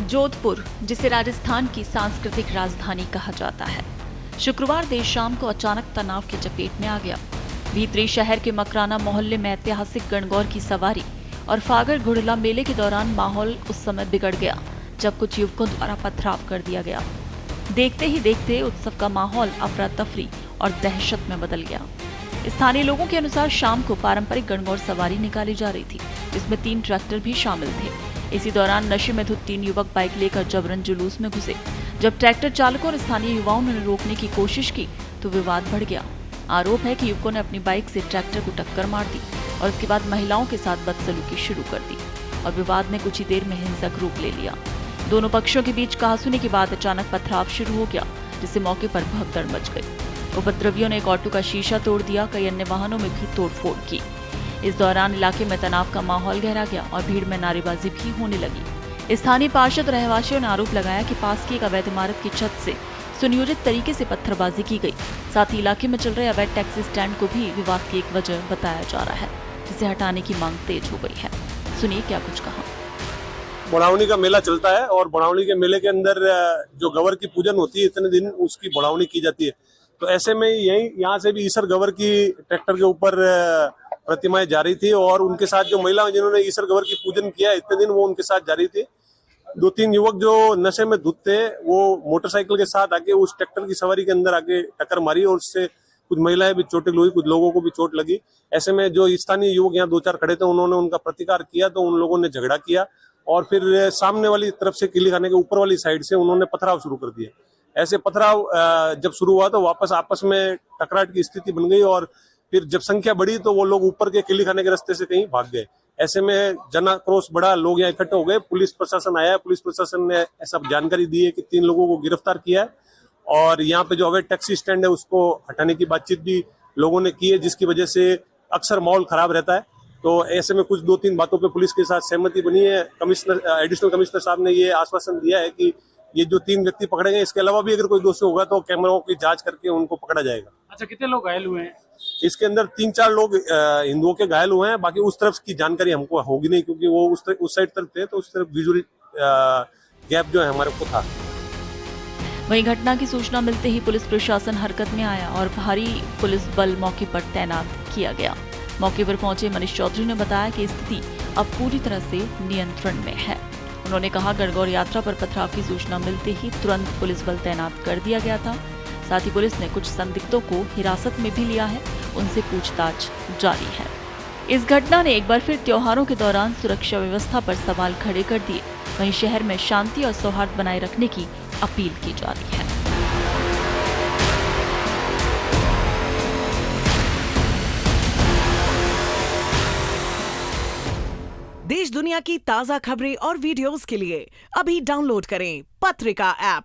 जोधपुर, जिसे राजस्थान की सांस्कृतिक राजधानी कहा जाता है, शुक्रवार देर शाम को अचानक तनाव की चपेट में आ गया। भीतरी शहर के मकराना मोहल्ले में ऐतिहासिक गणगौर की सवारी और फागर घुड़ला मेले के दौरान माहौल उस समय बिगड़ गया जब कुछ युवकों द्वारा पथराव कर दिया गया। देखते ही देखते उत्सव का माहौल अफरा तफरी और दहशत में बदल गया। स्थानीय लोगों के अनुसार शाम को पारंपरिक गणगौर सवारी निकाली जा रही थी, जिसमें 3 ट्रैक्टर भी शामिल थे। इसी दौरान नशे में धुत 3 युवक बाइक लेकर जबरन जुलूस में घुसे। जब ट्रैक्टर चालकों और स्थानीय युवाओं ने रोकने की कोशिश की तो विवाद बढ़ गया। आरोप है कि युवकों ने अपनी बाइक से ट्रैक्टर को टक्कर मार दी और उसके बाद महिलाओं के साथ बदसलूकी शुरू कर दी और विवाद ने कुछ ही देर में हिंसक रूप ले लिया। दोनों पक्षों के बीच कहासुनी के बाद अचानक पथराव शुरू हो गया, जिससे मौके पर भगदड़ मच गई। उपद्रवियों ने एक ऑटो का शीशा तोड़ दिया, कई अन्य वाहनों में भी तोड़फोड़ की। इस दौरान इलाके में तनाव का माहौल गहरा गया और भीड़ में नारेबाजी भी होने लगी। स्थानीय पार्षद रहवासियों ने आरोप लगाया कि पास की एक अवैध इमारत की छत से सुनियोजित तरीके से पत्थरबाजी की गई। साथ ही इलाके में चल रहे अवैध टैक्सी स्टैंड को भी विवाद की एक वजह बताया जा रहा है, जिसे हटाने की मांग तेज हो गई है। सुनिए क्या कुछ कहा। बढ़ावनी का मेला चलता है और बढ़ावनी के मेले के अंदर जो गवर की पूजन होती है, इतने दिन उसकी बढ़ावनी की जाती है। तो ऐसे में यहाँ से भी ईसर गवर की ट्रैक्टर के ऊपर प्रतिमाएं जा रही थी और उनके साथ जो महिलाएं जिन्होंने ईसर गवर की पूजन किया इतने दिन वो उनके साथ जा रही थी। 2-3 युवक जो नशे में धुत थे वो मोटरसाइकिल के साथ आके उस ट्रैक्टर की सवारी के अंदर आके टक्कर मारी और उससे कुछ महिलाएं भी चोटिल हुई, कुछ लोगों को भी चोट लगी। ऐसे में जो स्थानीय युवक यहाँ 2-4 खड़े थे उन्होंने उनका प्रतिकार किया तो उन लोगों ने झगड़ा किया और फिर सामने वाली तरफ से किले खाने के ऊपर वाली साइड से उन्होंने पथराव शुरू कर दिया। ऐसे पथराव जब शुरू हुआ तो वापस आपस में टकराट की स्थिति बन गई और फिर जब संख्या बढ़ी तो वो लोग ऊपर के किले खाने के रास्ते से कहीं भाग गए। ऐसे में जनाक्रोश बढ़ा, लोग यहाँ इकट्ठे हो गए। पुलिस प्रशासन आया, पुलिस प्रशासन ने ऐसा जानकारी दी है कि 3 लोगों को गिरफ्तार किया है और यहाँ पे जो अवैध टैक्सी स्टैंड है उसको हटाने की बातचीत भी लोगों ने की है, जिसकी वजह से अक्सर माहौल खराब रहता है। तो ऐसे में कुछ 2-3 बातों पे पुलिस के साथ सहमति बनी है। एडिशनल कमिश्नर साहब ने ये आश्वासन दिया है कि ये जो 3 व्यक्ति पकड़े गए, इसके अलावा भी अगर कोई दोषी होगा तो कैमरों की जांच करके उनको पकड़ा जाएगा। अच्छा, कितने लोग घायल हुए हैं? इसके अंदर 3-4 लोग हिंदुओं के घायल हुए हैं। बाकी उस तरफ की जानकारी हमको होगी नहीं क्योंकि वो उस साइड तरफ थे, तो उस तरफ विजुअल गैप जो है हमारे को था। वहीं घटना की सूचना मिलते ही पुलिस प्रशासन हरकत में आया और भारी पुलिस बल मौके पर तैनात किया गया। मौके पर पहुंचे मनीष चौधरी ने बताया कि स्थिति अब पूरी तरह से नियंत्रण में है। उन्होंने कहा, गणगौर यात्रा पर पथराव की सूचना मिलते ही तुरंत पुलिस बल तैनात कर दिया गया था। साथ ही पुलिस ने कुछ संदिग्धों को हिरासत में भी लिया है, उनसे पूछताछ जारी है। इस घटना ने एक बार फिर त्योहारों के दौरान सुरक्षा व्यवस्था पर सवाल खड़े कर दिए। वहीं शहर में शांति और सौहार्द बनाए रखने की अपील की जा रही है। देश दुनिया की ताजा खबरें और वीडियोस के लिए अभी डाउनलोड करें पत्रिका ऐप।